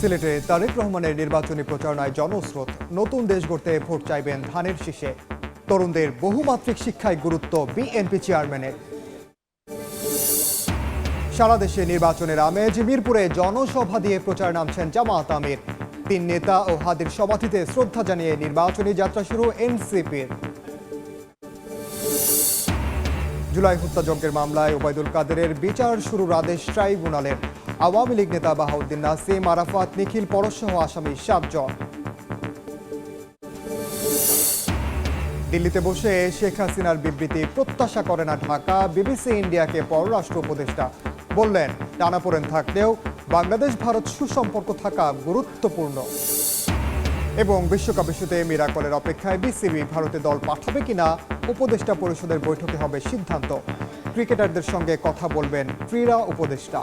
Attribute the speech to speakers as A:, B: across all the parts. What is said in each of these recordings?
A: সিলেটে তারেক রহমানের নির্বাচনী প্রচারণায় জনস্রোত। নতুন দেশ গড়তে ভোট চাইবেন ধানের শীষে। তরুণদের বহুমাত্রিক শিক্ষায় গুরুত্ব বিএনপি চেয়ারম্যানের। সারা দেশে নির্বাচনের আমেজ। মিরপুরে জনসভা দিয়ে প্রচার নামছেন জামায়াত আমির। 3 নেতা ও হাদির সমাধিতে শ্রদ্ধা জানিয়ে নির্বাচনী যাত্রা শুরু এনসিপির। জুলাই হত্যাযজ্ঞের মামলায় ওবায়দুল কাদেরের বিচার শুরুর আদেশ ট্রাইব্যুনালের। আওয়ামী লীগ নেতা বাহাউদ্দিন নাসিম, আরাফাত, নিখিল পরশসহ আসামি 7 জন। দিল্লিতে বসে শেখ হাসিনার বিবৃতি প্রত্যাশা করে না ঢাকা। বিবিসি ইন্ডিয়াকে পররাষ্ট্র উপদেষ্টা বললেন, টানাপোড়েন থাকলেও বাংলাদেশ ভারত সুসম্পর্ক থাকা গুরুত্বপূর্ণ। এবং বিশ্বকাপ ইস্যুতে মিরাকলের অপেক্ষায় বিসিবি। ভারতে দল পাঠাবে কিনা উপদেষ্টা পরিষদের বৈঠকে হবে সিদ্ধান্ত। ক্রিকেটারদের সঙ্গে কথা বলবেন ক্রীড়া উপদেষ্টা।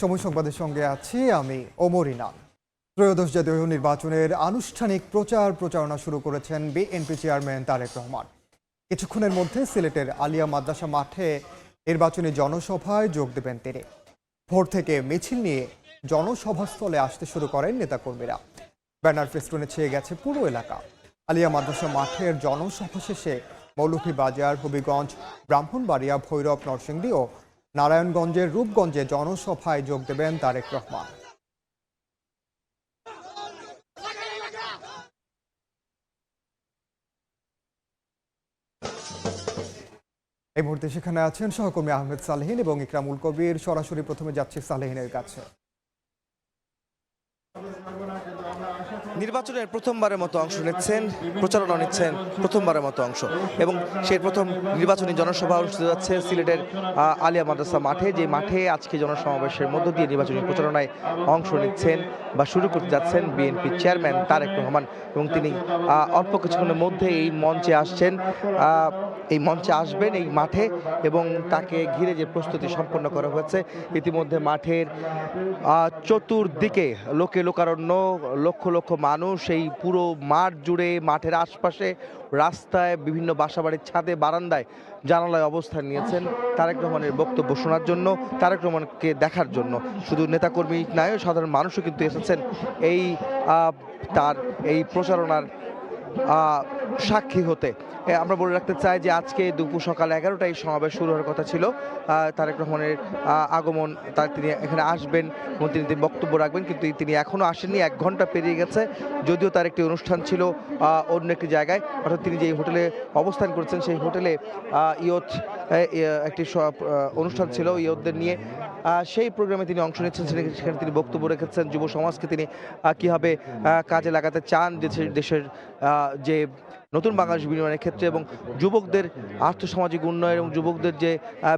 A: সময় সংবাদের সঙ্গে আছি আমি ওমর ইনাম। ত্রয়োদশ জাতীয় নির্বাচনের আনুষ্ঠানিক প্রচারণা শুরু করেছেন বিএনপি চেয়ারম্যান তারেক রহমান। কিছুক্ষণের মধ্যে সিলেটের আলিয়া মাদ্রাসা মাঠে নির্বাচনী জনসভায় যোগ দেবেন তিনি। ভোর থেকে মিছিল নিয়ে জনসভাস্থলে আসতে শুরু করেন নেতাকর্মীরা। ব্যানার ফেস্টুনে ছেয়ে গেছে পুরো এলাকা। আলিয়া মাদ্রাসা মাঠের জনসভা শেষে মৌলভীবাজার, হবিগঞ্জ, ব্রাহ্মণবাড়িয়া, ভৈরব, নরসিংদী ও নারায়ণগঞ্জের রূপগঞ্জে জনসভায় যোগ দেবেন তারেক রহমান। এই মুহূর্তে সেখানে আছেন সহকর্মী আহমেদ সালেহীন এবং ইকরামুল কবির। সরাসরি প্রথমে যাচ্ছে সালেহীনের কাছে।
B: নির্বাচনের প্রথমবারের মতো অংশ নিচ্ছেন, প্রচারণা নিচ্ছেন প্রথমবারের মতো অংশ, এবং সেই প্রথম নির্বাচনী জনসভা অনুষ্ঠিত যাচ্ছে সিলেটের আলিয়া মাদ্রাসা মাঠে। যে মাঠে আজকে জনসমাবেশের মধ্য দিয়ে নির্বাচনী প্রচারণায় অংশ নিচ্ছেন বা শুরু করতে যাচ্ছেন বিএনপি চেয়ারম্যান তারেক রহমান। এবং তিনি অল্প কিছুক্ষণের মধ্যে এই মঞ্চে আসবেন এই মাঠে, এবং তাকে ঘিরে যে প্রস্তুতি সম্পন্ন করা হয়েছে ইতিমধ্যে মাঠের চতুর্দিকে লোকারণ্য, লক্ষ লক্ষ মানুষ এই পুরো মাঠ জুড়ে, মাঠের আশপাশে, রাস্তায়, বিভিন্ন বাসাবাড়ির ছাদে, বারান্দায়, জানালায় অবস্থান নিয়েছেন তারেক রহমানের বক্তব্য শোনার জন্য, তারেক রহমানকে দেখার জন্য। শুধু নেতাকর্মী নয়, সাধারণ মানুষও কিন্তু এসেছেন তার এই প্রচারণার সাক্ষী হতে। আমরা বলে রাখতে চাই যে আজকে দুপুর সকাল 11টায় সমাবেশ শুরু হওয়ার কথা ছিল। তারেক রহমানের আগমন, তিনি এখানে আসবেন এবং তিনি বক্তব্য রাখবেন, কিন্তু তিনি এখনও আসেননি। 1 ঘন্টা পেরিয়ে গেছে, যদিও তার একটি অনুষ্ঠান ছিল অন্য একটি জায়গায়। অর্থাৎ তিনি যে হোটেলে অবস্থান করেছেন সেই হোটেলে ইয়ুথ একটি অনুষ্ঠান ছিল ইয়ুথদের নিয়ে। সেই প্রোগ্রামে তিনি অংশ নিচ্ছেন। সেখানে তিনি বক্তব্য রেখেছেন যুব সমাজকে তিনি কীভাবে কাজে লাগাতে চান দেশের যে নতুন বাংলাদেশ বিনির্মাণের ক্ষেত্রে, এবং যুবকদের আর্থসামাজিক উন্নয়ন এবং যুবকদের যে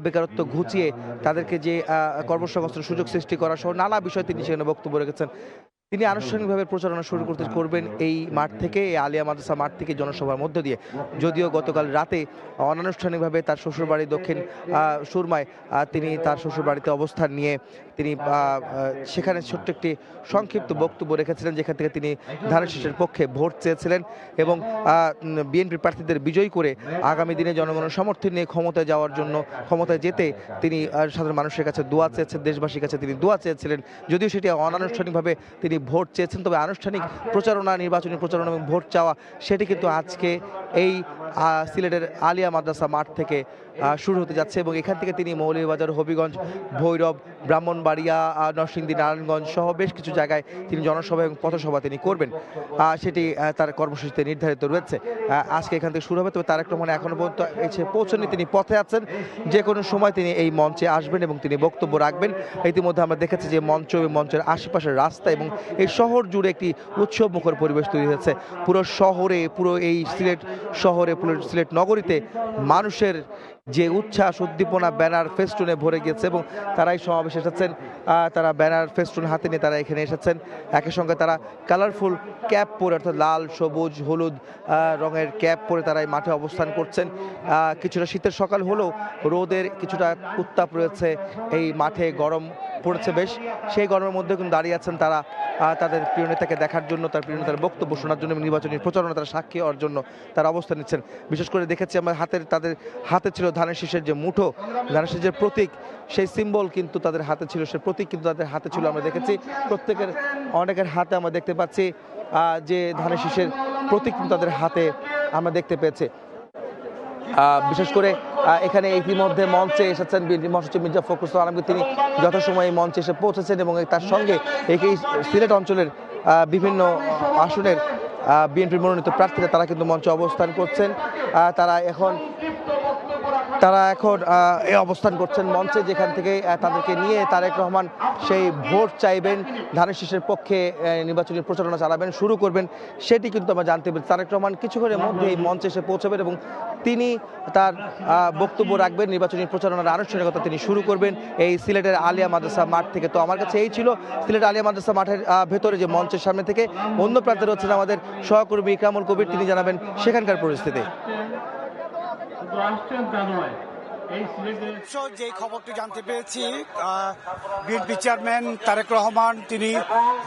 B: বেকারত্ব ঘুচিয়ে তাদেরকে যে কর্মসংস্থানের সুযোগ সৃষ্টি করা সহ নানা বিষয়ে তিনি সেখানে বক্তব্য রেখেছেন। তিনি আনুষ্ঠানিকভাবে প্রচারণা শুরু করবেন এই মাঠ থেকে, এই আলিয়া মাদ্রাসা মাঠ থেকে জনসভার মধ্য দিয়ে। যদিও গতকাল রাতে অনানুষ্ঠানিকভাবে তার শ্বশুরবাড়ি দক্ষিণ সুরমায় তিনি তার শ্বশুরবাড়িতে অবস্থান নিয়ে তিনি সেখানে ছোট্ট একটি সংক্ষিপ্ত বক্তব্য রেখেছিলেন, যেখান থেকে তিনি ধানের শীষের পক্ষে ভোট চেয়েছিলেন এবং বিএনপি প্রার্থীদের বিজয়ী করে আগামী দিনে জনগণের সমর্থন নিয়ে ক্ষমতায় যেতে তিনি সাধারণ মানুষের কাছে দোয়া চেয়েছেন, দেশবাসীর কাছে তিনি দোয়া চেয়েছিলেন। যদিও সেটি অনানুষ্ঠানিকভাবে তিনি ভোট চেয়েছেন, তবে আনুষ্ঠানিক প্রচারণা, নির্বাচনী প্রচারণা এবং ভোট চাওয়া সেটি কিন্তু আজকে এই সিলেটের আলিয়া মাদ্রাসা মাঠ থেকে শুরু হতে যাচ্ছে। এবং এখান থেকে তিনি মৌলভীবাজার, হবিগঞ্জ, ভৈরব, ব্রাহ্মণবাড়িয়া, নরসিংদী, নারায়ণগঞ্জ সহ বেশ কিছু জায়গায় তিনি জনসভা এবং পথসভা তিনি করবেন। সেটি তার কর্মসূচিতে নির্ধারিত রয়েছে। আজকে এখান থেকে শুরু হবে, তবে তারেক রহমান এখনও পর্যন্ত এসে পৌঁছননি। তিনি পথে আছেন, যে কোনো সময় তিনি এই মঞ্চে আসবেন এবং তিনি বক্তব্য রাখবেন। ইতিমধ্যে আমরা দেখেছি যে মঞ্চ এবং মঞ্চের আশেপাশের রাস্তা এবং এই শহর জুড়ে একটি উৎসবমুখর পরিবেশ তৈরি হয়েছে। পুরো শহরে, পুরো এই সিলেট শহরে, পুরো সিলেট নগরীতে মানুষের যে উচ্ছ্বাস, উদ্দীপনা, ব্যানার ফেস্টুনে ভরে গিয়েছে এবং তারাই সমাবেশে এসেছেন। তারা ব্যানার ফেস্টুন হাতে নিয়ে তারা এখানে এসেছেন। একই সঙ্গে তারা কালারফুল ক্যাপ পরে, অর্থাৎ লাল, সবুজ, হলুদ রঙের ক্যাপ পরে তারা এই মাঠে অবস্থান করছেন। কিছুটা শীতের সকাল হলেও রোদের কিছুটা উত্তাপ রয়েছে এই মাঠে, গরম পড়েছে বেশ। সেই গরমের মধ্যে কিন্তু দাঁড়িয়ে আছেন তারা তাদের প্রিয় নেতাকে দেখার জন্য, তার প্রিয় নেতার বক্তব্য শোনার জন্য, নির্বাচনী প্রচারণা তারা সাক্ষী হওয়ার জন্য তারা অবস্থান নিচ্ছেন। বিশেষ করে দেখেছি আমরা তাদের হাতে ছিল ধানের শীষের যে মুঠো, ধানের শীষের প্রতীক, সেই সিম্বল কিন্তু তাদের হাতে ছিল, সেই প্রতীক কিন্তু তাদের হাতে ছিল। আমরা দেখেছি অনেকের হাতে আমরা দেখতে পাচ্ছি যে ধানের শীষের প্রতীক কিন্তু তাদের হাতে আমরা দেখতে পেয়েছি। বিশেষ করে এখানে ইতিমধ্যে মঞ্চে এসেছেন বিএনপি মহাসচিব মির্জা ফখরুল আলমগীর। তিনি যথাসময়ে মঞ্চে এসে পৌঁছেছেন এবং তার সঙ্গে এই সিলেট অঞ্চলের বিভিন্ন আসনের বিএনপির মনোনীত প্রার্থীরা তারা কিন্তু মঞ্চে অবস্থান করছেন। তারা এখন অবস্থান করছেন মঞ্চে, যেখান থেকে তাদেরকে নিয়ে তারেক রহমান সেই ভোট চাইবেন, ধানের শীষের পক্ষে নির্বাচনী প্রচারণা চালাবেন, শুরু করবেন, সেটি কিন্তু আমরা জানতে পারি। তারেক রহমান কিছুক্ষণের মধ্যে এই মঞ্চে এসে পৌঁছাবেন এবং তিনি তার বক্তব্য রাখবেন, নির্বাচনী প্রচারণার আনুষ্ঠানিকতা তিনি শুরু করবেন এই সিলেটের আলিয়া মাদ্রাসা মাঠ থেকে। তো আমার কাছে এই ছিল সিলেট আলিয়া মাদ্রাসা মাঠের ভেতরে যে মঞ্চের সামনে থেকে। অন্য প্রান্তে রয়েছেন আমাদের সহকর্মী ইকরামুল কবির, তিনি জানাবেন সেখানকার পরিস্থিতি।
C: যে খবরটি জানতে পেরেছি, বিএনপি চেয়ারম্যান তারেক রহমান তিনি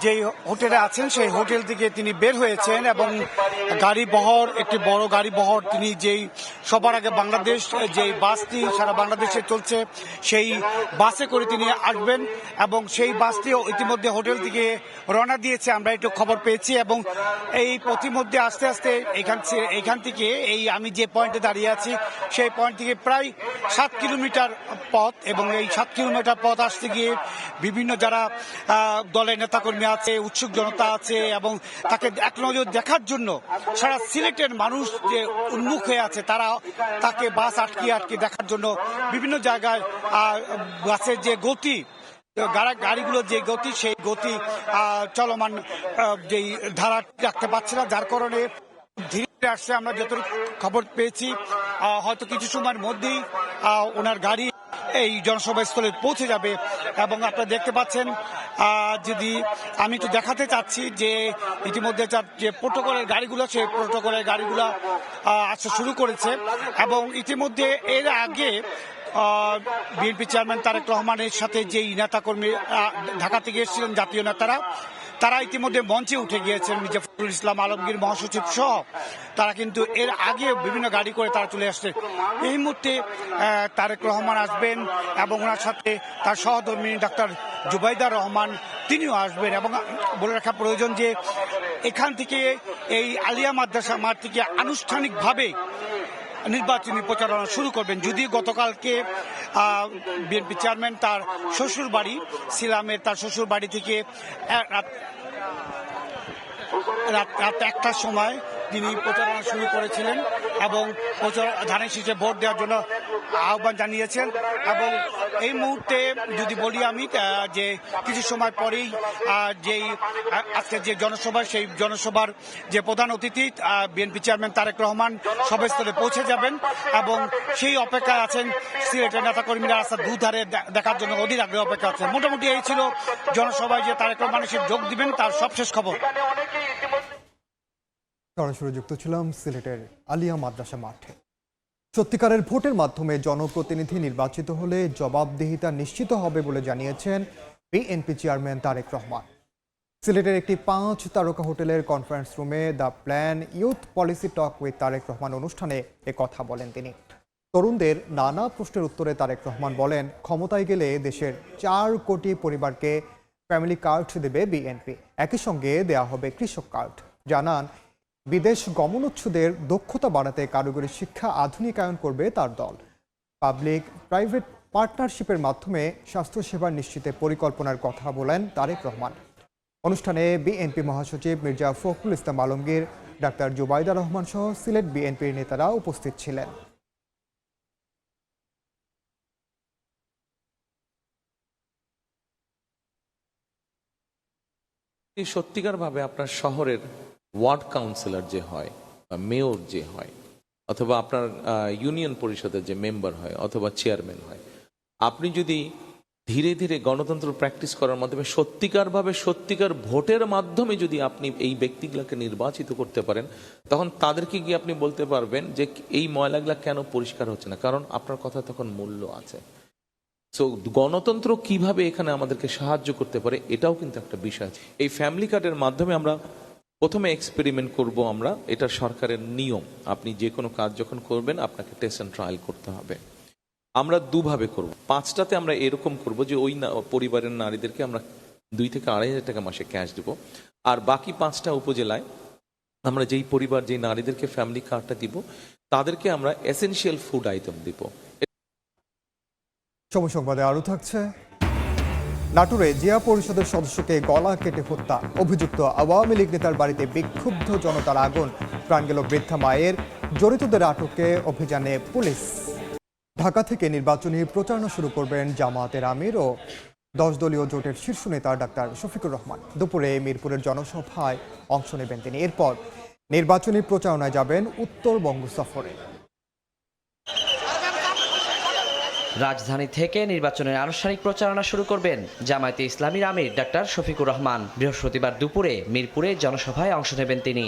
C: যেই হোটেলে আছেন সেই হোটেল থেকে তিনি বের হয়েছেন এবং একটি বড় গাড়ি বহর তিনি যেই সবার আগে বাংলাদেশ যেই বাসটি সারা বাংলাদেশে চলছে সেই বাসে করে তিনি আসবেন এবং সেই বাসটিও ইতিমধ্যে হোটেল থেকে রওনা দিয়েছে, আমরা একটু খবর পেয়েছি। এবং এই প্রতিমধ্যে আস্তে আস্তে এখান থেকে আমি যে পয়েন্টে দাঁড়িয়ে আছি সেই পয়েন্ট থেকে প্রায় 7 কিলোমিটার পথ, এবং এই 7 কিলোমিটার পথ আসতে গিয়ে বিভিন্ন যারা দলের নেতাকর্মী আছে, উৎসুক জনতা আছে এবং তাকে এক নজর দেখার জন্য সারা সিলেটের মানুষ যে উন্মুখ হয়ে আছে, তারা তাকে বাস আটকে দেখার জন্য বিভিন্ন জায়গায় বাসের যে গতি, গাড়িগুলোর যে গতি, সেই গতি চলমান যেই ধারা রাখতে পারছে না, যার কারণে ধীরে আসছে। আমরা যতটুকু খবর পেয়েছি হয়তো কিছু সময়ের মধ্যেই ওনার গাড়ি এই জনসভা স্থলে পৌঁছে যাবে। এবং আপনারা দেখতে পাচ্ছেন, যদি আমি একটু দেখাতে চাচ্ছি যে ইতিমধ্যে যে প্রোটোকলের গাড়িগুলো, সেই প্রোটোকলের গাড়িগুলো আসা শুরু করেছে। এবং ইতিমধ্যে এর আগে বিএনপি চেয়ারম্যান তারেক রহমানের সাথে যেই নেতাকর্মী ঢাকা থেকে এসেছিলেন, জাতীয় নেতারা, তারা ইতিমধ্যে মঞ্চে উঠে গিয়েছেন। মির্জা ফখরুল ইসলাম আলমগীর মহাসচিব সহ তারা কিন্তু এর আগে বিভিন্ন গাড়ি করে তারা চলে আসছে। এই মুহূর্তে তারেক রহমান আসবেন এবং ওনার সাথে তার সহধর্মী ডাক্তার জুবাইদা রহমান তিনিও আসবেন। এবং বলে রাখা প্রয়োজন যে এখান থেকে এই আলিয়া মাদ্রাসা মাঠ থেকে আনুষ্ঠানিকভাবে নির্বাচনী প্রচারণা শুরু করবেন। যদি গতকালকে বিএনপি চেয়ারম্যান তার শ্বশুর বাড়ি সিলামের তার শ্বশুর বাড়ি থেকে রাত 1টার সময় তিনি প্রচারণা শুরু করেছিলেন এবং ধানের শীষে ভোট দেওয়ার জন্য আহ্বান জানিয়েছেন। এবং এই মুহূর্তে যদি বলি আমি যে কিছু সময় পরেই যেই আজকে যে জনসভা, সেই জনসভার যে প্রধান অতিথি বিএনপি চেয়ারম্যান তারেক রহমান সভাস্থলে পৌঁছে যাবেন এবং সেই অপেক্ষায় আছেন সিলেটের নেতাকর্মীরা রাস্তার দুধারে দেখার জন্য অধীর আগ্রহে অপেক্ষা আছেন। মোটামুটি এই ছিল জনসভায় যে তারেক রহমান এসে যোগ দিবেন তার সবশেষ খবর।
A: সরাসরি যুক্ত ছিলাম সিলেটের আলিয়া মাদ্রাসা মাঠে। সত্যিকারের ভোটের মাধ্যমে জনপ্রতিনিধি নির্বাচিত হলে জবাবদিহিতা নিশ্চিত হবে বলে জানিয়েছেন বিএনপি চেয়ারম্যান তারেক রহমান। সিলেটের একটি 5 তারকা হোটেলের কনফারেন্স রুমে the plan youth policy talk with Tarique Rahman অনুষ্ঠানে কথা বলেন তিনি। তরুণদের নানা প্রশ্নের উত্তরে তারেক রহমান বলেন, ক্ষমতায় গেলে দেশের 4 কোটি পরিবারকে ফ্যামিলি কার্ড দেবে বিএনপি, একই সঙ্গে দেয়া হবে কৃষক কার্ড। জানান, বিদেশ গমনোচ্ছুদের দক্ষতা বাড়াতে কারিগরি শিক্ষা আধুনিকায়ন করবে তার দল। পাবলিক প্রাইভেট পার্টনারশিপের মাধ্যমে স্বাস্থ্যসেবা নিশ্চিতের পরিকল্পনার কথা বলেন তারেক রহমান। অনুষ্ঠানে বিএনপি মহাসচিব মির্জা ফখরুল ইসলাম আলমগীর, ডাক্তার জুবাইদা রহমান সহ সিলেট বিএনপির নেতারা উপস্থিত ছিলেন।
D: সত্যিকারভাবে আপনার শহরের ওয়ার্ড কাউন্সিলর যে হয় বা মেয়র যে হয় অথবা আপনার ইউনিয়ন পরিষদের যে মেম্বার হয় অথবা চেয়ারম্যান হয়, আপনি যদি ধীরে ধীরে গণতন্ত্র প্র্যাকটিস করার মাধ্যমে সত্যিকার ভোটের মাধ্যমে যদি আপনি এই ব্যক্তিগুলোকে নির্বাচিত করতে পারেন, তখন তাদেরকে গিয়ে আপনি বলতে পারবেন যে এই ময়লাগুলা কেন পরিষ্কার হচ্ছে না, কারণ আপনার কথা তখন মূল্য আছে। সো গণতন্ত্র কিভাবে এখানে আমাদেরকে সাহায্য করতে পারে, এটাও কিন্তু একটা বিষয়। এই ফ্যামিলি কার্ডের মাধ্যমে আমরা প্রথমে এক্সপেরিমেন্ট করব। এটা সরকারের নিয়ম, আপনি যে কোনো কাজ যখন করবেন আপনাকে টেস্ট অ্যান্ড ট্রায়াল করতে হবে। আমরা দুভাবে করব। 5টাতে আমরা এরকম করব যে ওই পরিবারের নারীদেরকে আমরা 2 থেকে 2,500 টাকা মাসে ক্যাশ দেব। আর বাকি 5টা উপজেলায় আমরা যেই পরিবার যেই নারীদেরকে ফ্যামিলি কার্ডটা দিব তাদেরকে আমরা এসেনশিয়াল ফুড আইটেম দিব।
A: সময় সংবাদে আরও থাকছে, নাটোরে জিয়া পরিষদের সদস্যকে গলা কেটে হত্যা, অভিযুক্ত আওয়ামী লীগ নেতার বাড়িতে বিক্ষুব্ধ জনতার আগুন, প্রাণ গেল বৃদ্ধা মায়ের, জড়িতদের আটকে অভিযানে পুলিশ। ঢাকা থেকে নির্বাচনী প্রচারণা শুরু করবেন জামায়াতের আমির ও 10 দলীয় জোটের শীর্ষ নেতা ডাক্তার শফিকুর রহমান। দুপুরে মিরপুরের জনসভায় অংশ নেবেন তিনি। এরপর নির্বাচনী প্রচারণায় যাবেন উত্তরবঙ্গ সফরে।
E: রাজধানী থেকে নির্বাচনের আনুষ্ঠানিক প্রচারণা শুরু করবেন জামায়াতে ইসলামীর আমির ডাক্তার শফিকুর রহমান। বৃহস্পতিবার দুপুরে মিরপুরে জনসভায় অংশ নেবেন তিনি।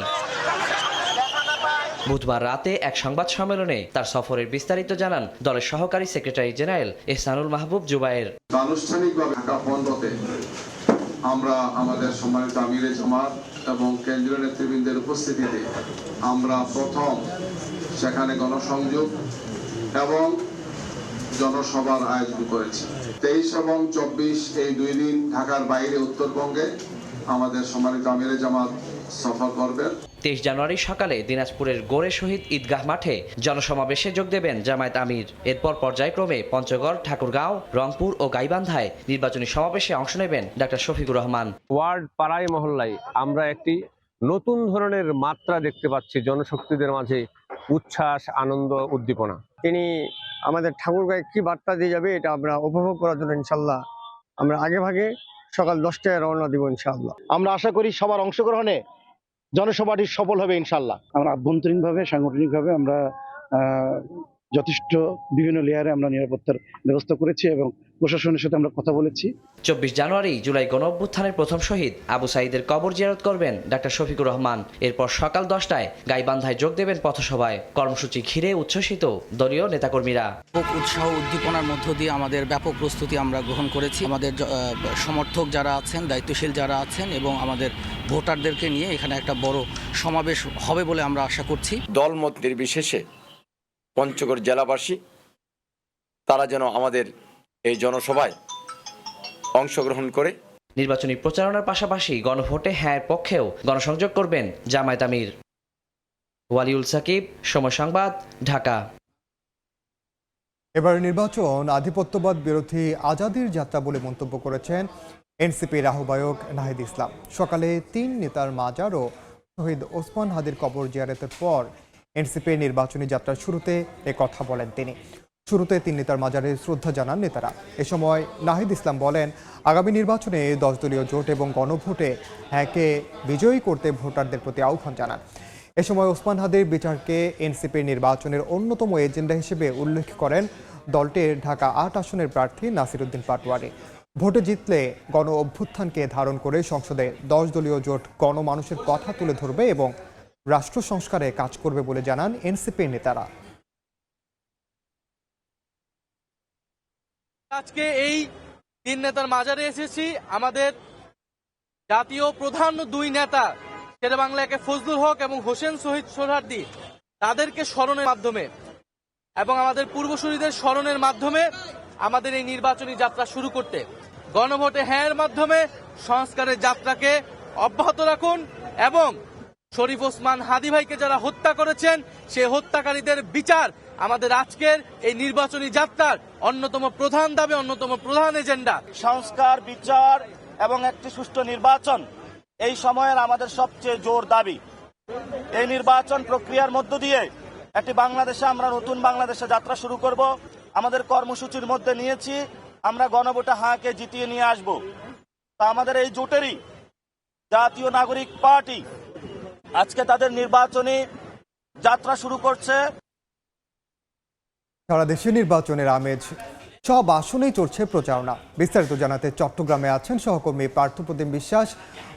E: বুধবার রাতে এক সংবাদ সম্মেলনে তার সফরের বিস্তারিত জানান দলের সহকারী সেক্রেটারি জেনারেল এহসানুল মাহবুব জুবায়ের।
F: আনুষ্ঠানিকভাবে ঢাকা পনেরোতে আমরা আমাদের সম্মানিত আমিরে জামাত এবং কেন্দ্রীয় নেতৃবৃন্দের উপস্থিতিতে আমরা প্রথম সেখানে গণসংযোগ এবং জনসভার আয়োজন করেছি। 23 এবং 24 এই 2 দিন ঢাকার বাইরে উত্তরবঙ্গে আমাদের সম্মানিত আমিরে জামাত সফর করবেন।
E: 23 জানুয়ারি সকালে দিনাজপুরের গোরে শহীদ ঈদগাহ মাঠে জনসমাবেশে যোগ দেবেন জামায়াত আমির। এরপর পর্যায়ক্রমে পঞ্চগড়, ঠাকুরগাঁও, রংপুর ও গাইবান্ধায় নির্বাচনী সমাবেশে অংশ নেবেন ডাক্তার শফিকুর রহমান।
G: ওয়ার্ড পাড়ায় মহল্লায় আমরা একটি নতুন ধরনের মাত্রা দেখতে পাচ্ছি, জনশক্তিদের মাঝে উচ্ছ্বাস, আনন্দ, উদ্দীপনা।
H: তিনি আমাদের ঠাকুরগাঁয়ে কি বার্তা দিয়ে যাবে এটা আমরা উপভোগ করার জন্য ইনশাল্লাহ আমরা আগে ভাগে সকাল 10টায় রওনা দিব ইনশাআল্লাহ।
I: আমরা আশা করি সবার অংশগ্রহণে জনসভাটি সফল হবে ইনশাআল্লাহ।
J: আমরা আভ্যন্তরীণভাবে সাংগঠনিকভাবে আমরা যথেষ্ট বিভিন্ন লেয়ারে আমরা নিরাপত্তার ব্যবস্থা করেছি এবং প্রশাসনের সাথে আমরা কথা বলেছি।
E: 24 জানুয়ারি জুলাই গণঅভ্যুত্থানের প্রথম শহীদ আবু সাঈদের কবর জিয়ারত করবেন ডাক্তার শফিকুর রহমান। এরপর সকাল 10টায় গাইবান্ধায় যোগ দেবেন পথসভায়। কর্মসূচি ঘিরে উচ্ছ্বসিত দলীয় নেতাকর্মীরা।
K: উৎসাহ উদ্দীপনার মধ্য দিয়ে আমাদের ব্যাপক প্রস্তুতি আমরা গ্রহণ করেছি। আমাদের সমর্থক যারা আছেন, দায়িত্বশীল যারা আছেন এবং আমাদের ভোটারদেরকে নিয়ে এখানে একটা বড় সমাবেশ হবে বলে আমরা আশা করছি।
I: দলমত নির্বিশেষে পঞ্চগড় জেলাবাসী তারা যেন আমাদের এই জনসভায় অংশগ্রহণ করে
E: নির্বাচনী প্রচারণার পাশাপাশি গণভোটে হ্যাঁ পক্ষেও গণসংযোগ করবেন জামায়াত আমির। ওয়ালিউল সাকিব, সময় সংবাদ, ঢাকা।
A: এবার নির্বাচন আধিপত্যবাদ বিরোধী আজাদির যাত্রা বলে মন্তব্য করেছেন এনসিপির আহ্বায়ক নাহিদ ইসলাম। সকালে 3 নেতার মাজার ও শহীদ ওসমান হাদির কবর জিয়ারতের পর এনসিপির নির্বাচনী যাত্রার শুরুতে কথা বলেন তিনি। শুরুতে 3 নেতার মাজারে শ্রদ্ধা জানান নেতারা। এ সময় নাহিদ ইসলাম বলেন, আগামী নির্বাচনে 10 দলীয় জোট এবং গণভোটে হ্যাঁকে বিজয়ী করতে ভোটারদের প্রতি আহ্বান জানান। এ সময় ওসমান হাদির বিচারকে এনসিপির নির্বাচনের অন্যতম এজেন্ডা হিসেবে উল্লেখ করেন দলটির ঢাকা 8 আসনের প্রার্থী নাসির উদ্দিন পাটোয়ারি। ভোটে জিতলে গণ অভ্যুত্থানকে ধারণ করে সংসদে 10 দলীয় জোট গণমানুষের কথা তুলে ধরবে এবং রাষ্ট্র সংস্কারে কাজ করবে বলে জানান এনসিপির নেতারা।
L: আজকে এই 3 নেতার মাজারে এসেছি। আমাদের জাতীয় প্রধান 2 নেতা শেরে বাংলা একে ফজলুল হক এবং হোসেন শহীদ সোহরাওয়ার্দী তাদেরকে স্মরণের মাধ্যমে এবং আমাদের পূর্বসূরীদের স্মরণের মাধ্যমে আমাদের এই নির্বাচনী যাত্রা শুরু করতে, গণভোটে হ্যাঁ এর মাধ্যমে সংস্কারের যাত্রাকে অব্যাহত রাখুন এবং শরীফ ওসমান হাদি ভাইকে যারা হত্যা করেছেন সেই হত্যাকারীদের বিচার আমাদের আজকের এই নির্বাচনী যাত্রার অন্যতম প্রধান দাবি, অন্যতম প্রধান এজেন্ডা।
I: সংস্কার, বিচার এবং একটি সুষ্ঠু নির্বাচন এই সময়ের আমাদের সবচেয়ে জোর দাবি। এই নির্বাচন প্রক্রিয়ার মধ্য দিয়ে একটি বাংলাদেশে আমরা নতুন বাংলাদেশে যাত্রা শুরু করব। আমাদের কর্মসূচির মধ্যে নিয়েছি আমরা গণভোটে হাঁকে জিতিয়ে নিয়ে আসব। তা আমাদের এই জোটেরই জাতীয় নাগরিক পার্টি আজকে তাদের নির্বাচনী যাত্রা শুরু করছে।
A: সারা দেশে নির্বাচনের আমেজ, সব আসনেই চলছে প্রচারণা। বিস্তারিত জানাতে চট্টগ্রামে আছেন সহকর্মী পার্থপ্রতিম বিশ্বাস,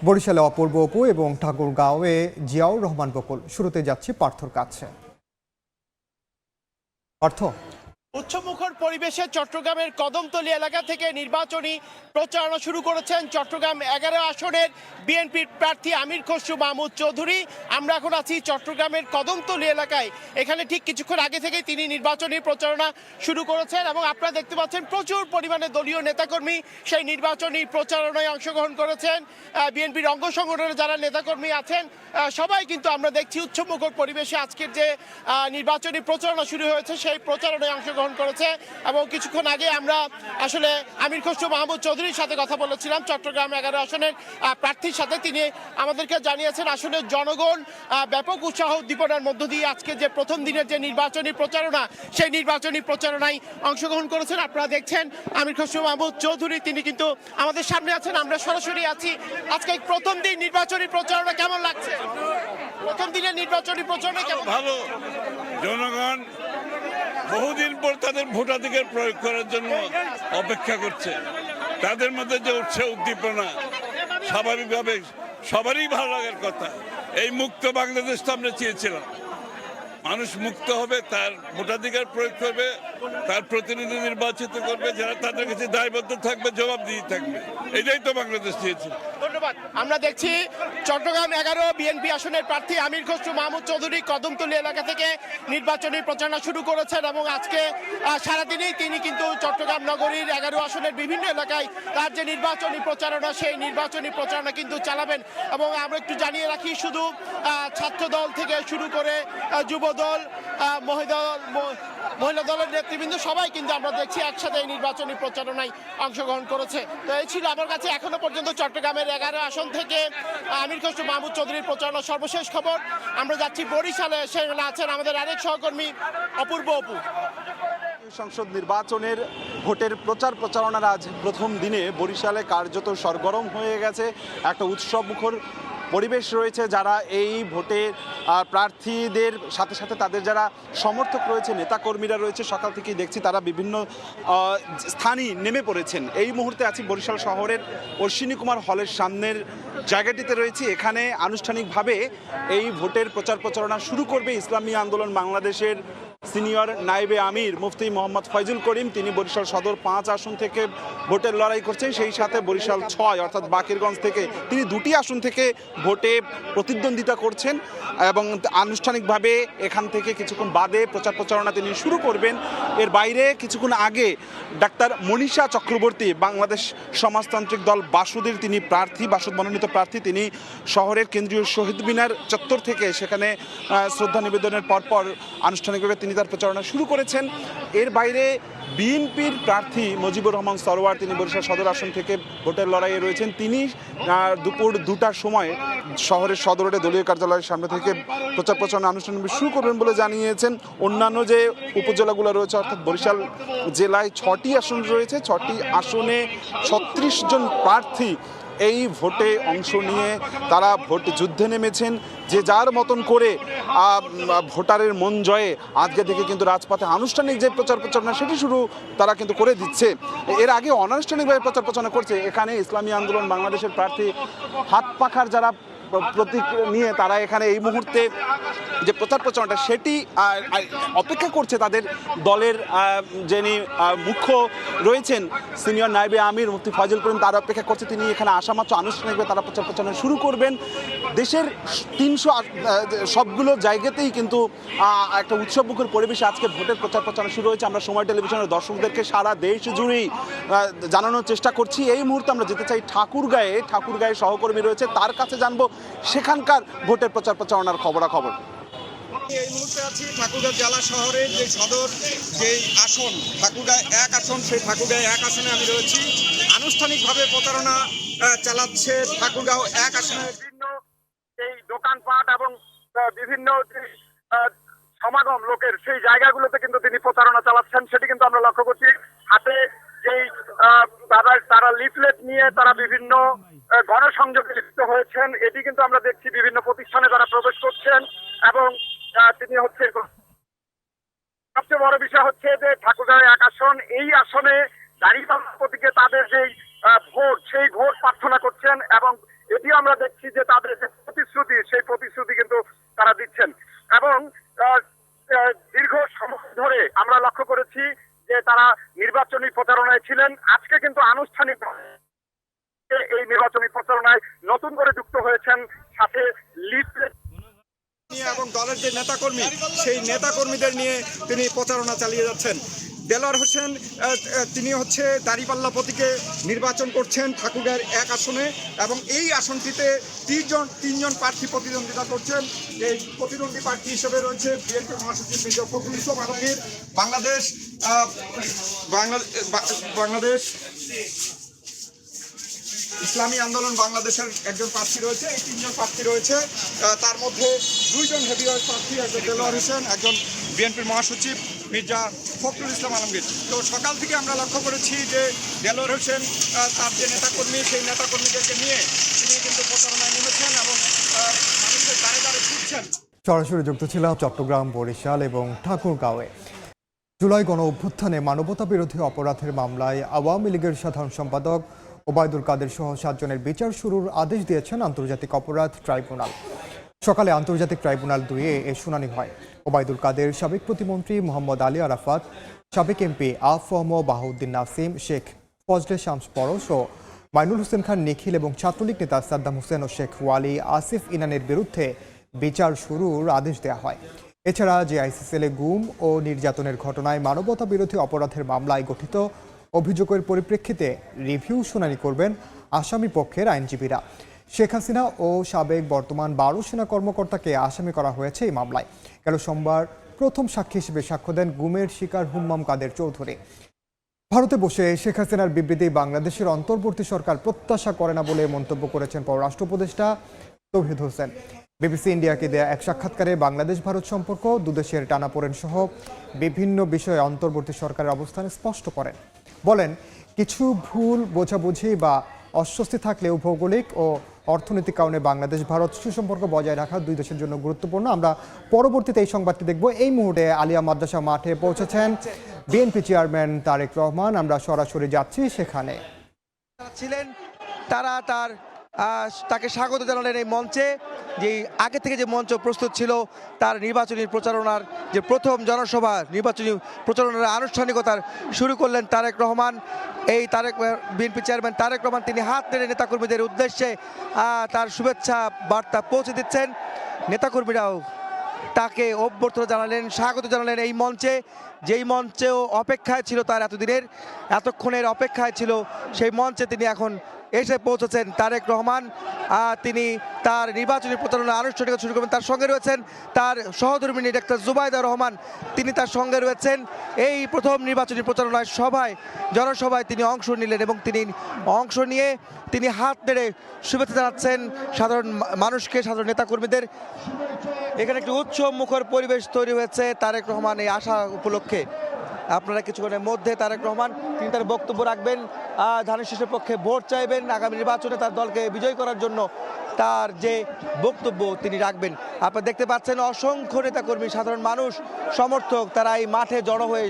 A: বরিশালে অপূর্ব অপু এবং ঠাকুরগাঁওয়ে জিয়াউর রহমান বকুল। শুরুতে যাচ্ছি পার্থর কাছে। পার্থ,
M: উৎসবমুখর পরিবেশে চট্টগ্রামের কদমতলী এলাকা থেকে নির্বাচনী প্রচারণা শুরু করেছেন চট্টগ্রাম 11 আসনের বিএনপির প্রার্থী আমির খসরু মাহমুদ চৌধুরী। আমরা এখন আছি চট্টগ্রামের কদমতলী এলাকায়। এখানে ঠিক কিছুক্ষণ আগে থেকেই তিনি নির্বাচনী প্রচারণা শুরু করেছেন এবং আপনারা দেখতে পাচ্ছেন প্রচুর পরিমাণে দলীয় নেতাকর্মী সেই নির্বাচনী প্রচারণায় অংশগ্রহণ করেছেন। বিএনপির অঙ্গ সংগঠনের যারা নেতাকর্মী আছেন সবাই কিন্তু আমরা দেখছি উৎসবমুখর পরিবেশে আজকের যে নির্বাচনী প্রচারণা শুরু হয়েছে সেই প্রচারণায় অংশগ্রহণ করেছে। এবং কিছুক্ষণ আগে আমরা আসলে আমির খসরু মাহমুদ চৌধুরীর সাথে কথা বলেছিলাম, চট্টগ্রাম 11 আসনের প্রার্থীর সাথে। তিনি আমাদেরকে জানিয়েছেন আসলে জনগণ ব্যাপক উৎসাহ উদ্দীপনার মধ্য দিয়ে আজকে যে প্রথম দিনের যে নির্বাচনী প্রচারণা সেই নির্বাচনী প্রচারণায় অংশগ্রহণ করেছেন। আপনারা দেখছেন আমির খসরু মাহমুদ চৌধুরী তিনি কিন্তু আমাদের সামনে আছেন, আমরা সরাসরি আছি। আজকে প্রথম দিন নির্বাচনী প্রচারণা কেমন লাগছে? প্রথম দিনের নির্বাচনী প্রচারণা কেমন?
N: ভালো। জনগণ বহুদিন পর তাদের ভোটাধিকার প্রয়োগ করার জন্য অপেক্ষা করছে। তাদের মধ্যে যে উৎসাহ উদ্দীপনা স্বাভাবিকভাবে সবারই ভালো লাগার কথা। এই মুক্ত বাংলাদেশ তো আমরা চেয়েছিলাম। মানুষ মুক্ত হবে, তার ভোটাধিকার প্রয়োগ করবে, তার প্রতিনিধি নির্বাচিত করবে, যারা তাদের কাছে দায়বদ্ধ থাকবে, জবাবদিহি থাকবে। এটাই তো বাংলাদেশ চেয়েছিল।
M: ধন্যবাদ। আমরা দেখছি চট্টগ্রাম 11 বিএনপি আসনের প্রার্থী আমির খসরু মাহমুদ চৌধুরী কদমতলী এলাকা থেকে নির্বাচনী প্রচারণা শুরু করেছেন এবং আজকে সারাদিনেই তিনি কিন্তু চট্টগ্রাম নগরীর 11 আসনের বিভিন্ন এলাকায় তার যে নির্বাচনী প্রচারণা সেই নির্বাচনী প্রচারণা কিন্তু চালাবেন। এবং আমরা একটু জানিয়ে রাখি, শুধু ছাত্র দল থেকে শুরু করে যুব দল, মহিলা দলের নেতৃবৃন্দ সবাই কিন্তু আমরা দেখছি একসাথে এই নির্বাচনী প্রচারণায় অংশগ্রহণ করেছে। তো এই ছিল আমার কাছে এখনো পর্যন্ত চট্টগ্রামের 11 আসন থেকে আমির খসরু মাহমুদ চৌধুরীর প্রচারণা সর্বশেষ খবর। আমরা যাচ্ছি বরিশালে, সেখানে আছেন আমাদের আরেক সহকর্মী অপূর্ব অপু।
O: সংসদ নির্বাচনের ভোটের প্রচারণার আজ প্রথম দিনে বরিশালে কার্যত সরগরম হয়ে গেছে। একটা উৎসবমুখর পরিবেশ রয়েছে। যারা এই ভোটে প্রার্থীদের সাথে সাথে তাদের যারা সমর্থক রয়েছে, নেতাকর্মীরা রয়েছে, সকাল থেকেই দেখছি তারা বিভিন্ন স্থানই নেমে পড়েছেন। এই মুহূর্তে আছি বরিশাল শহরের অশ্বিনী কুমার হলের সামনের জায়গাটিতে রয়েছি। এখানে আনুষ্ঠানিকভাবে এই ভোটের প্রচারণা শুরু করবে ইসলামী আন্দোলন বাংলাদেশের সিনিয়র নায়েবে আমির মুফতি মোহাম্মদ ফয়জুল করিম। তিনি বরিশাল সদর 5 আসন থেকে ভোটের লড়াই করছেন, সেই সাথে বরিশাল 6 অর্থাৎ বাকেরগঞ্জ থেকে তিনি 2টি আসন থেকে ভোটে প্রতিদ্বন্দ্বিতা করছেন এবং আনুষ্ঠানিকভাবে এখান থেকে কিছুক্ষণ বাদে প্রচারণা তিনি শুরু করবেন। এর বাইরে কিছুক্ষণ আগে ডাক্তার মনীষা চক্রবর্তী, বাংলাদেশ সমাজতান্ত্রিক দল বাসুদের তিনি বাসুদ মনোনীত প্রার্থী, তিনি শহরের কেন্দ্রীয় শহীদ মিনার চত্বর থেকে সেখানে শ্রদ্ধা নিবেদনের পরপর আনুষ্ঠানিকভাবে তিনি তার প্রচারণা শুরু করেছেন। এর বাইরে বিএনপির প্রার্থী মুজিবুর রহমান সরোয়ার, তিনি বরিশাল সদর আসন থেকে ভোটের লড়াইয়ে রয়েছেন। তিনি দুপুর 2টার সময় শহরের সদর রোডে দলীয় কার্যালয়ের সামনে থেকে প্রচারণা আনুষ্ঠানিকভাবে শুরু করবেন বলে জানিয়েছেন। অন্যান্য যে উপজেলাগুলো রয়েছে অর্থাৎ বরিশাল জেলায় 6টি আসন রয়েছে, 6টি আসনে 36 জন প্রার্থী এই ভোটে অংশ নিয়ে তারা ভোট যুদ্ধে নেমেছেন। যে যার মতন করে ভোটারের মন জয়ে আজকে থেকে কিন্তু রাজপথে আনুষ্ঠানিক যে প্রচারণা সেটি শুরু তারা কিন্তু করে দিচ্ছে। এর আগে অনানুষ্ঠানিকভাবে প্রচারণা করছে এখানে ইসলামী আন্দোলন বাংলাদেশের প্রার্থী হাত পাখার যারা প্রতীক নিয়ে তারা এখানে এই মুহূর্তে যে প্রচারণাটা সেটি অপেক্ষা করছে। তাদের দলের যিনি মুখ্য রয়েছেন সিনিয়র নায়েবে আমির মুফতি ফয়জুল করিম, তারা অপেক্ষা করছে তিনি এখানে আসা মাত্র আনুষ্ঠানিকভাবে তারা প্রচারণা শুরু করবেন। দেশের 300 সবগুলো জায়গাতেই কিন্তু একটা উৎসবমুখর পরিবেশে আজকে ভোটের প্রচারণা শুরু হয়েছে। আমরা সময় টেলিভিশনের দর্শকদেরকে সারা দেশ জুড়েই জানানোর চেষ্টা করছি। এই মুহূর্তে আমরা যেতে চাই ঠাকুরগাঁয়ে সহকর্মী রয়েছে, তার কাছে জানবো সেখানকার ভোটের প্রচারণার খবরাখবর।
P: এই মুহূর্তে আছি ঠাকুরগাঁও জেলা শহরের যে সদর যে আসন ঠাকুরগাঁও 1 আসন, সেই ঠাকুরগাঁও 1 আসনে আমি রয়েছি। আনুষ্ঠানিকভাবে প্রচারণা চালাচ্ছে ঠাকুরগাঁও 1 আসনের বিভিন্ন এই দোকানপাট এবং বিভিন্ন সমাগম লোকের সেই জায়গাগুলোতে কিন্তু তিনি প্রচারণা চালাচ্ছেন, সেটি কিন্তু আমরা লক্ষ্য করছি। হাতে যেই তারা লিফলেট নিয়ে তারা বিভিন্ন গণসংযোগে লিপ্ত হয়েছেন, এটি কিন্তু আমরা দেখছি বিভিন্ন প্রতিষ্ঠানে তারা প্রবেশ করছেন এবং তিনি হচ্ছে সবচেয়ে বড় বিষয় হচ্ছে যে ঠাকুরগাঁও 1 আসন, এই আসনে দাঁড়িয়ে প্রতীকে তাদের যেই ভোট সেই ভোট প্রার্থনা করছেন এবং এটি আমরা দেখছি যে তাদের যে প্রতিশ্রুতি সেই প্রতিশ্রুতি কিন্তু তারা দিচ্ছেন এবং দীর্ঘ
I: ধরে আমরা লক্ষ্য করেছি যে তারা নির্বাচনী প্রচারণায় ছিলেন। আজকে কিন্তু আনুষ্ঠানিক এই নির্বাচনী প্রচারণায় নতুন করে যুক্ত হয়েছেন, সাথে লিফলেট
P: এবং দলের যে নেতাকর্মী সেই নেতাকর্মীদের নিয়ে তিনি প্রচারণা চালিয়ে যাচ্ছেন। দেলোয়ার হোসেন তিনি হচ্ছে দাঁড়িপাল্লা প্রতীকে নির্বাচন করছেন ঠাকুরগাঁয়ের 1 আসনে এবং এই আসনটিতে তিনজন প্রার্থী প্রতিদ্বন্দ্বিতা করছেন। এই প্রতিদ্বন্দ্বী প্রার্থী হিসেবে রয়েছে বিএনপি মহাসচিব মির্জা ফখরুল ইসলাম আলমগীর, বাংলাদেশ ইসলামী আন্দোলন বাংলাদেশের একজন প্রার্থী রয়েছে। এই 3জন প্রার্থী রয়েছে, তার মধ্যে 2জন হেভিওয়েট প্রার্থী, একজন দেলোয়ার হোসেন, একজন বিএনপির মহাসচিব মির্জা ফখরুল ইসলাম আলমগীর। তো সকাল থেকে আমরা লক্ষ্য করেছি যে দেলোয়ার হোসেন তার যে নেতাকর্মী সেই নেতাকর্মীদেরকে নিয়ে তিনি কিন্তু প্রচারণায় নেমেছেন এবং মানুষের দ্বারে দ্বারে ছুটছেন।
A: সরাসরি যুক্ত ছিলাম চট্টগ্রাম, বরিশাল এবং ঠাকুরগাঁওয়ে। জুলাই গণ অভ্যুত্থানে মানবতা বিরোধী অপরাধের মামলায় আওয়ামী লীগের সাধারণ সম্পাদক ওবায়দুল কাদের সহ 7 জনের বিচার শুরুর আদেশ দিয়েছেন আন্তর্জাতিক অপরাধ ট্রাইব্যুনাল। সকালে আন্তর্জাতিক ট্রাইব্যুনাল 2-এ এর শুনানি হয়। ওবায়দুল কাদের, সাবেক প্রতিমন্ত্রী মোহাম্মদ আলী আরাফাত, সাবেক এমপি আফম বাহাউদ্দিন নাসিম, শেখ ফজলে শামস পরশ ও মাইনুল হোসেন খান নিখিল এবং ছাত্রলীগ নেতা সাদ্দাম হোসেন ও শেখ ওয়ালি আসিফ ইনানের বিরুদ্ধে বিচার শুরুর আদেশ দেওয়া হয়। এছাড়া জেআইসিসিএলে গুম ও নির্যাতনের ঘটনায় মানবতা বিরোধী অপরাধের মামলায় গঠিত অভিযোগের পরিপ্রেক্ষিতে রিভিউ শুনানি করবেন আসামি পক্ষের আইনজীবীরা। শেখ হাসিনা ও সাবেক বর্তমান 12 সেনা কর্মকর্তাকে আসামি করা হয়েছে এই মামলায়। গেল সোমবার প্রথম সাক্ষী হিসেবে সাক্ষ্য দেন গুমের শিকার হুম্মাম কাদের চৌধুরী। ভারতে বসে শেখ হাসিনার বিবৃতি বাংলাদেশের অন্তর্বর্তী সরকার প্রত্যাশা করে না বলে মন্তব্য করেছেন পররাষ্ট্র উপদেষ্টা তৌহিদ হোসেন। বিবিসি ইন্ডিয়াকে দেয়া এক সাক্ষাৎকারে বাংলাদেশ ভারত সম্পর্ক, দুদেশের টানাপোড়েন সহ বিভিন্ন বিষয়ে অন্তর্বর্তী সরকারের অবস্থান স্পষ্ট করেন। বলেন, কিছু ভুল বোঝাবুঝি বা অস্বস্তি থাকলেও ভৌগোলিক ও অর্থনৈতিক কারণে বাংলাদেশ ভারত সুসম্পর্ক বজায় রাখা দুই দেশের জন্য গুরুত্বপূর্ণ। আমরা পরবর্তীতে এই সংবাদটি দেখব। এই মুহূর্তে আলিয়া মাদ্রাসা মাঠে পৌঁছেছেন বিএনপি চেয়ারম্যান তারেক রহমান। আমরা সরাসরি যাচ্ছি সেখানে।
B: ছিলেন তারা তাকে স্বাগত জানালেন এই মঞ্চে। যে আগে থেকে যে মঞ্চ প্রস্তুত ছিল তার নির্বাচনী প্রচারণার যে প্রথম জনসভা, নির্বাচনী প্রচারণার আনুষ্ঠানিকতা শুরু করলেন তারেক রহমান। এই বিএনপি চেয়ারম্যান তারেক রহমান তিনি হাত নেড়ে নেতাকর্মীদের উদ্দেশ্যে তার শুভেচ্ছা বার্তা পৌঁছে দিচ্ছেন। নেতাকর্মীরাও তাকে অভ্যর্থনা জানালেন, স্বাগত জানালেন এই মঞ্চে। যেই মঞ্চেও অপেক্ষায় ছিল তার এতক্ষণের অপেক্ষায় ছিল, সেই মঞ্চে তিনি এখন এসে পৌঁছেছেন তারেক রহমান। তিনি তার নির্বাচনী প্রচারণা আনুষ্ঠানিকতা শুরু করবেন। তার সঙ্গে রয়েছেন তার সহধর্মিনী ডাক্তার জুবাইদা রহমান, তিনি তার সঙ্গে রয়েছেন। এই প্রথম নির্বাচনী প্রচারণায় জনসভায় তিনি অংশ নিলেন এবং তিনি অংশ নিয়ে তিনি হাত নেড়ে শুভেচ্ছা জানাচ্ছেন সাধারণ মানুষকে, সাধারণ নেতাকর্মীদের। এখানে একটি উৎসব মুখর পরিবেশ তৈরি হয়েছে তারেক রহমান এই আসা উপলক্ষে। আপনারা কিছুক্ষণের মধ্যে তারেক রহমান তিনি তার বক্তব্য রাখবেন, ধানের শীষের পক্ষে ভোট চাইবেন, আগামী নির্বাচনে তার দলকে বিজয়ী করার জন্য তার যে বক্তব্য তিনি রাখবেন। আপনারা দেখতে পাচ্ছেন অসংখ্য নেতাকর্মী, সাধারণ মানুষ, সমর্থক তারা এই মাঠে জড়ো হয়ে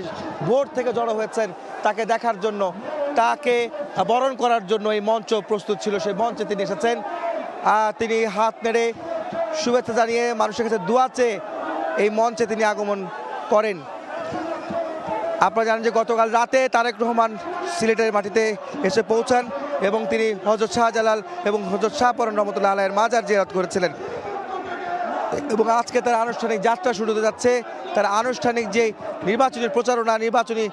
B: ভোর থেকে জড়ো হয়েছেন তাকে দেখার জন্য, তাকে বরণ করার জন্য এই মঞ্চ প্রস্তুত ছিল। সেই মঞ্চে তিনি এসেছেন। তিনি হাত নেড়ে শুভেচ্ছা জানিয়ে মানুষের কাছে দোয়া চেয়ে এই মঞ্চে তিনি আগমন করেন। আপনারা জানেন যে গতকাল রাতে তারেক রহমান সিলেটের মাটিতে এসে পৌঁছান এবং তিনি হযরত শাহজালাল এবং হযরত শাহপরান রহমতুল্লাহ আলাইহির মাজার জিয়ারত করেছিলেন এবং আজকে তার আনুষ্ঠানিক যাত্রা শুরু হতে যাচ্ছে। তার আনুষ্ঠানিক যে নির্বাচনী প্রচারণা, নির্বাচনী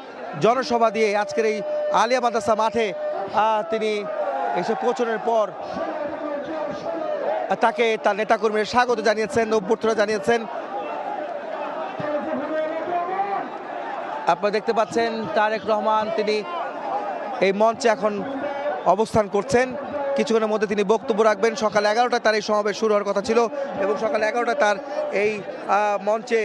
B: জনসভা দিয়ে আজকের এই আলিয়া মাদ্রাসা মাঠে তিনি এসে পৌঁছানোর পর তাকে তার নেতাকর্মীরা স্বাগত জানিয়েছেন, অভ্যর্থনা জানিয়েছেন। আপনারা দেখতে পাচ্ছেন তারেক রহমান তিনি এই মঞ্চে এখন অবস্থান করছেন। কিছুক্ষণের মধ্যে তিনি বক্তব্য রাখবেন। সকাল 11টায় তার এই সমাবেশ শুরু হওয়ার কথা ছিল এবং সকাল 11টায় তার এই মঞ্চে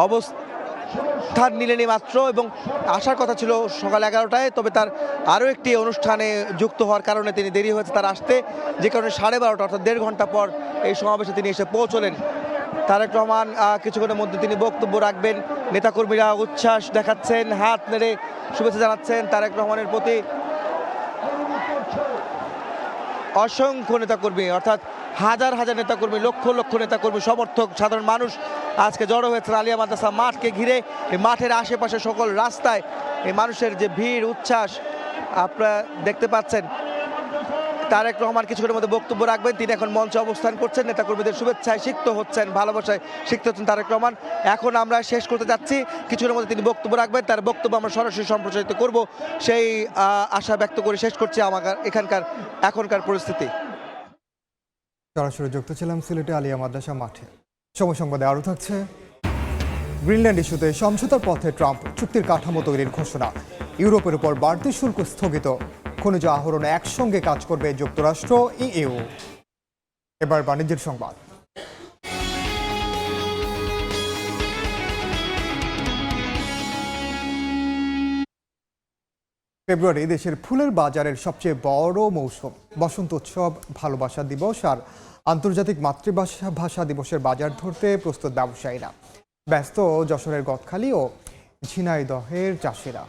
B: অবস্থান নিলেনই মাত্র এবং আসার কথা ছিল সকাল 11টায়। তবে তার আরও একটি অনুষ্ঠানে যুক্ত হওয়ার কারণে তিনি দেরি হয়েছে তার আসতে, যে কারণে 12:30 অর্থাৎ 1.5 ঘন্টা পর এই সমাবেশে তিনি এসে পৌঁছলেন। তারেক রহমান কিছুক্ষণের মধ্যে তিনি বক্তব্য রাখবেন। নেতাকর্মীরা উচ্ছ্বাস দেখাচ্ছেন, হাত নেড়ে শুভেচ্ছা জানাচ্ছেন তারেক রহমানের প্রতি। অসংখ্য নেতাকর্মী, অর্থাৎ হাজার হাজার নেতাকর্মী, লক্ষ লক্ষ নেতাকর্মী, সমর্থক, সাধারণ মানুষ আজকে জড়ো হয়েছেন আলিয়া মাদ্রাসা মাঠকে ঘিরে। এই মাঠের আশেপাশে সকল রাস্তায় এই মানুষের যে ভিড় উচ্ছ্বাস আপনারা দেখতে পাচ্ছেন। তারেক রহমান কিছুক্ষণের মধ্যে বক্তব্য রাখবেন। তিনি এখন মঞ্চে অবস্থান করছেন, নেতাকর্মীদের শুভেচ্ছায় সিক্ত হচ্ছেন, ভালোবাসায় সিক্ত হচ্ছেন তারেক রহমান। এখন আমরা শেষ করতে যাচ্ছি, কিছুক্ষণের মধ্যে তিনি বক্তব্য রাখবেন, তার বক্তব্য আমরা সরাসরি সম্প্রচারিত করব, সেই আশা ব্যক্ত করে শেষ করছি আমার এখনকার পরিস্থিতি।
A: সরাসরি যুক্ত ছিলাম সিলেটে আলিয়া মাদ্রাসা মাঠে। সময় সংবাদে আরও থাকছে, গ্রিনল্যান্ড ইস্যুতে সমঝোতার পথে ট্রাম্প, চুক্তির কাঠামো তৈরির ঘোষণা, ইউরোপের উপর বাড়তি শুল্ক স্থগিত, খনিজ আহরণে একসঙ্গে কাজ করবে যুক্তরাষ্ট্র ইইউ। এবার বাণিজ্যের সংবাদ। ফেব্রুয়ারি দেশের ফুলের বাজারের সবচেয়ে বড় মৌসুম। বসন্ত উৎসব, ভালোবাসা দিবস আর আন্তর্জাতিক মাতৃভাষা দিবসের বাজার ধরতে প্রস্তুত ব্যবসায়ীরা। ব্যস্ত যশোরের গদখালি ও ঝিনাইদহের চাষিরা।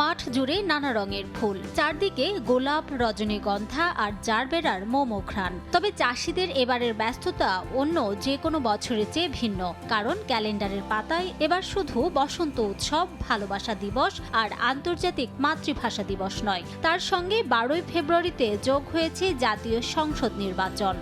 Q: মাঠ জুড়ে নানা রঙের ফুল, চারদিকে গোলাপ, রজনীগন্ধা আর জারবেরার মোমোঘ্রাণ। তবে চাষিদের এবারের ব্যস্ততা অন্য যে কোনো বছরের চেয়ে ভিন্ন, কারণ ক্যালেন্ডারের পাতায় এবার শুধু বসন্ত উৎসব, ভালোবাসা দিবস আর আন্তর্জাতিক মাতৃভাষা দিবস নয়, তার সঙ্গে 12ই ফেব্রুয়ারিতে যোগ হয়েছে জাতীয় সংসদ নির্বাচন।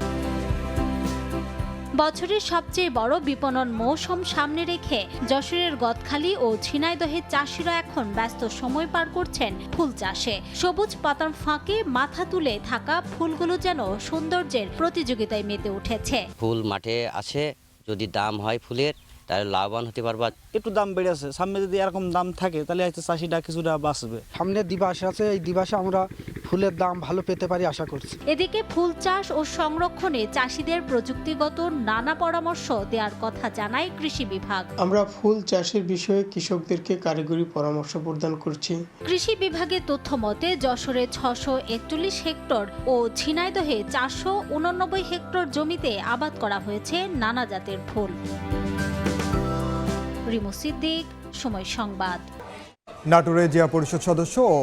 Q: বছরের সবচেয়ে বড় বিপণন মৌসুম সামনে রেখে যশোরের গদখালি ও ঝিনাইদহের চাষিরা এখন ব্যস্ত সময় পার করছেন ফুল চাষে। সবুজ পাতার ফাঁকে মাথা তুলে থাকা ফুলগুলো যেন সৌন্দর্যের প্রতিযোগিতায় মেতে উঠেছে।
R: ফুল মাঠে আছে, যদি দাম হয় ফুলের তাহলে লাভবান হতে পারবা।
S: একটু দাম বেড়েছে, সামনে যদি এরকম দাম থাকে তাহলে হয়তো চাষিটা কিছুটা বাঁচবে।
T: সামনে দিবস আছে, এই দিবসে আমরা ফুলের দাম ভালো পেতে পারি আশা করছি।
Q: এদিকে ফুল চাষ ও সংরক্ষণে চাষিদের প্রযুক্তিগত নানা পরামর্শ দেওয়ার কথা জানায় কৃষি বিভাগ।
T: আমরা ফুল চাষের বিষয়ে কৃষকদেরকে কারিগরি পরামর্শ প্রদান করছি।
Q: কৃষি বিভাগের তথ্য মতে যশোরে 641 হেক্টর ও ঝিনাইদহে 489 হেক্টর জমিতে আবাদ করা হয়েছে নানা জাতের ফুল। রিমু সিদ্দিক, সময় সংবাদ।
A: নাটোরে জিয়া পরিষদ সদস্য ও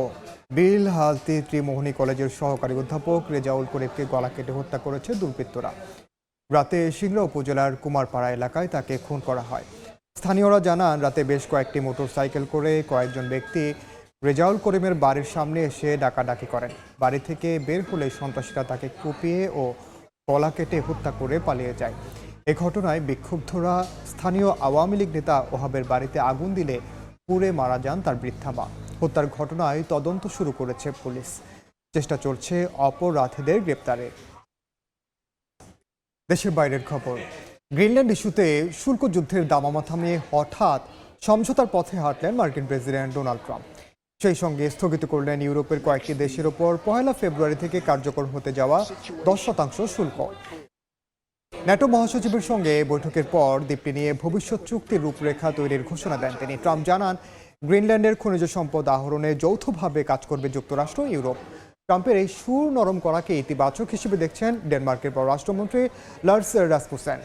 A: বিল হালতি ত্রিমোহনী কলেজের সহকারী অধ্যাপক রেজাউল করিমকে গলা কেটে হত্যা করেছে দুর্বৃত্তরা। রাতে সিংড়া উপজেলার কুমারপাড়া এলাকায় তাকে খুন করা হয়। স্থানীয়রা জানান, রাতে বেশ কয়েকটি মোটরসাইকেল করে কয়েকজন ব্যক্তি রেজাউল করিমের বাড়ির সামনে এসে ডাকাডাকি করেন। বাড়ি থেকে বের হলে সন্ত্রাসীরা তাকে কুপিয়ে ও গলা কেটে হত্যা করে পালিয়ে যায়। এ ঘটনায় বিক্ষুব্ধরা স্থানীয় আওয়ামী লীগ নেতা ওহাবের বাড়িতে আগুন দিলে পুড়ে মারা যান তার বৃদ্ধা মা। হত্যার ঘটনায় তদন্ত শুরু করেছে পুলিশ। চেষ্টা চলছে অপরাধীদের গ্রেপ্তারে। দেশের বাইরের খবর, গ্রিনল্যান্ড ইস্যুতে শুল্ক যুদ্ধের দামামা থামিয়ে হঠাৎ সমঝোতার পথে হাঁটলেন মার্কিন প্রেসিডেন্ট ডোনাল্ড ট্রাম্প। সেই সঙ্গে স্থগিত করলেন ইউরোপের কয়েকটি দেশের ওপর 1 ফেব্রুয়ারি থেকে কার্যকর হতে যাওয়া 10% শুল্ক। ন্যাটো মহাসচিবের সঙ্গে বৈঠকের পর দ্বীপটি নিয়ে ভবিষ্যৎ চুক্তির রূপরেখা তৈরির ঘোষণা দেন তিনি। ট্রাম্প জানান, গ্রিনল্যান্ডের খনিজ সম্পদ আহরণে যৌথভাবে কাজ করবে যুক্তরাষ্ট্র ইউরোপ। ট্রাম্পের এই সুর নরম করাকে ইতিবাচক হিসেবে দেখছেন ডেনমার্কের পররাষ্ট্রমন্ত্রী লার্স রাসমুসেন।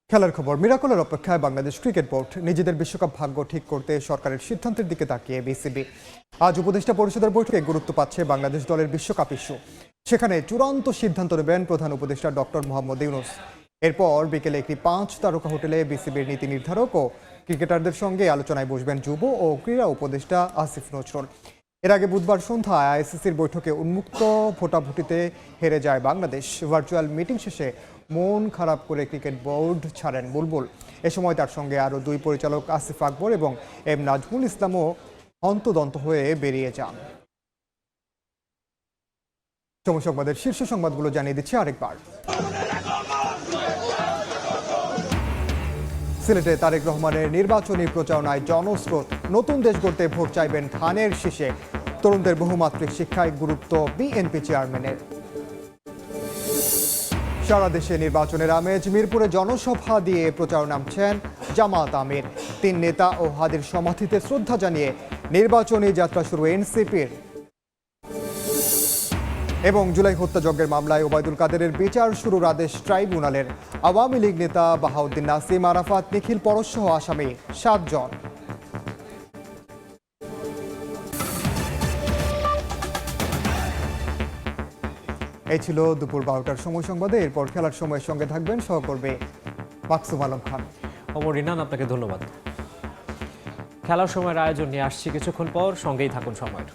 A: খেলার খবর, মিরাকলের অপেক্ষায় বাংলাদেশ ক্রিকেট বোর্ড। নিজেদের বিশ্বকাপ ভাগ্য ঠিক করতে সরকারের সিদ্ধান্তের দিকে তাকিয়ে বিসিবি। আজ উপদেষ্টা পরিষদের বৈঠকে গুরুত্ব পাচ্ছে বাংলাদেশ দলের বিশ্বকাপ ইস্যু। সেখানে চূড়ান্ত সিদ্ধান্ত নেবেন প্রধান উপদেষ্টা ডক্টর মোহাম্মদ ইউনূস। এরপর বিকেলে একটি 5 তারকা হোটেলে বিসিবির নীতি নির্ধারক ও ক্রিকেটারদের সঙ্গে আলোচনায় বসবেন যুব ও ক্রীড়া উপদেষ্টা আসিফ নজরুল। এর আগে বুধবার সন্ধ্যায় আইসিসির বৈঠকে উন্মুক্ত ভোটাভুটিতে হেরে যায় বাংলাদেশ। ভার্চুয়াল মিটিং শেষে মন খারাপ করে ক্রিকেট বোর্ড ছাড়েন বুলবুল। এ সময় তার সঙ্গে আরও 2 পরিচালক আসিফ আকবর এবং এম নাজমুল ইসলামও হন্তদন্ত হয়ে বেরিয়ে যান। সময় সংবাদের শীর্ষ সংবাদগুলো জানিয়ে দিচ্ছি আরেকবার। সিলেটে তারেক রহমানের নির্বাচনী প্রচারণায় জনস্রোত। নতুন দেশ গড়তে ভোট চাইবেন ধানের শীষে। তরুণদের বহুমাত্রিক শিক্ষায় গুরুত্ব বিএনপি চেয়ারম্যানের। সারা দেশে নির্বাচনের আমেজ। মিরপুরে জনসভা দিয়ে প্রচার নামছেন জামাত আমির। 3 নেতা ও হাদির সমাধিতে শ্রদ্ধা জানিয়ে নির্বাচনী যাত্রা শুরু এনসিপির। এবং জুলাই হত্যাযজ্ঞের মামলায় ওবায়দুল কাদেরের বিচার শুরুর আদেশ ট্রাইব্যুনালের। আওয়ামী লীগ নেতা বাহাউদ্দিন নাসিম, আরাফাত, নিখিল পরশসহ আসামি 7 জন। এই ছিল দুপুর 12টার সময় সংবাদে। এরপর খেলার সময়ের সঙ্গে থাকবেন সহকর্মী মাকসুম আলম খান।
U: ওমর রিনান, আপনাকে ধন্যবাদ। খেলার সময়ের আয়োজন নিয়ে আসছি কিছুক্ষণ পর, সঙ্গেই থাকুন সময়ের।